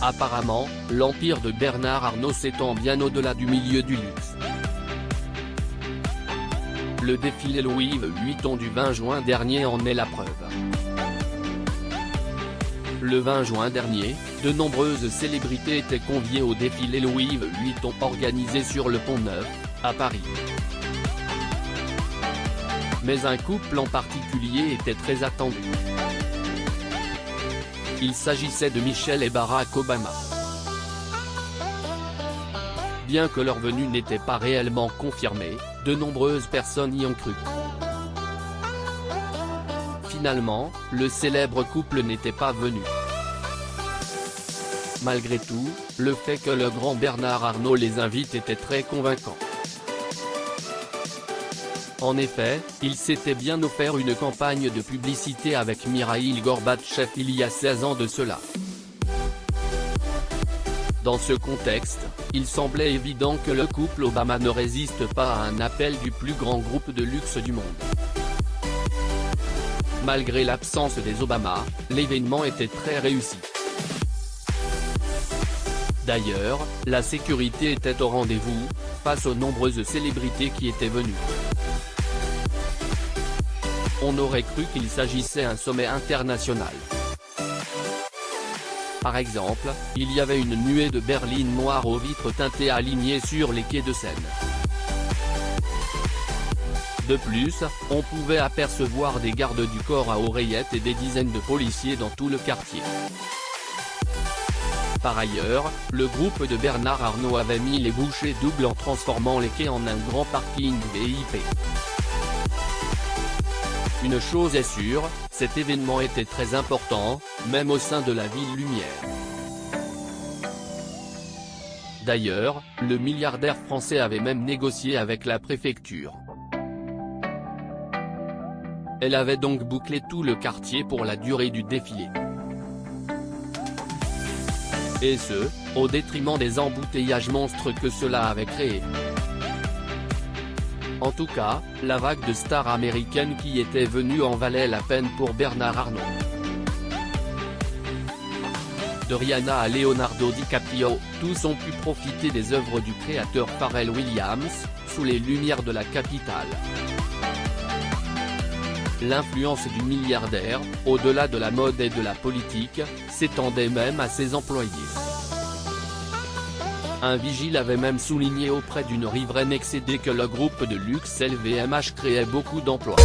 Apparemment, l'empire de Bernard Arnault s'étend bien au-delà du milieu du luxe. Le défilé Louis Vuitton du 20 juin dernier en est la preuve. Le 20 juin dernier, de nombreuses célébrités étaient conviées au défilé Louis Vuitton organisé sur le Pont-Neuf, à Paris. Mais un couple en particulier était très attendu. Il s'agissait de Michelle et Barack Obama. Bien que leur venue n'était pas réellement confirmée, de nombreuses personnes y ont cru. Finalement, le célèbre couple n'était pas venu. Malgré tout, le fait que le grand Bernard Arnault les invite était très convaincant. En effet, il s'était bien offert une campagne de publicité avec Mikhaïl Gorbatchev il y a 16 ans de cela. Dans ce contexte, il semblait évident que le couple Obama ne résiste pas à un appel du plus grand groupe de luxe du monde. Malgré l'absence des Obama, l'événement était très réussi. D'ailleurs, la sécurité était au rendez-vous, face aux nombreuses célébrités qui étaient venues. On aurait cru qu'il s'agissait d'un sommet international. Par exemple, il y avait une nuée de berlines noires aux vitres teintées alignées sur les quais de Seine. De plus, on pouvait apercevoir des gardes du corps à oreillettes et des dizaines de policiers dans tout le quartier. Par ailleurs, le groupe de Bernard Arnault avait mis les bouchées doubles en transformant les quais en un grand parking VIP. Une chose est sûre, cet événement était très important, même au sein de la ville lumière. D'ailleurs, le milliardaire français avait même négocié avec la préfecture. Elle avait donc bouclé tout le quartier pour la durée du défilé. Et ce, au détriment des embouteillages monstres que cela avait créés. En tout cas, la vague de stars américaines qui étaient venues en valait la peine pour Bernard Arnault. De Rihanna à Leonardo DiCaprio, tous ont pu profiter des œuvres du créateur Pharrell Williams, sous les lumières de la capitale. L'influence du milliardaire, au-delà de la mode et de la politique, s'étendait même à ses employés. Un vigile avait même souligné auprès d'une riveraine excédée que le groupe de luxe LVMH créait beaucoup d'emplois.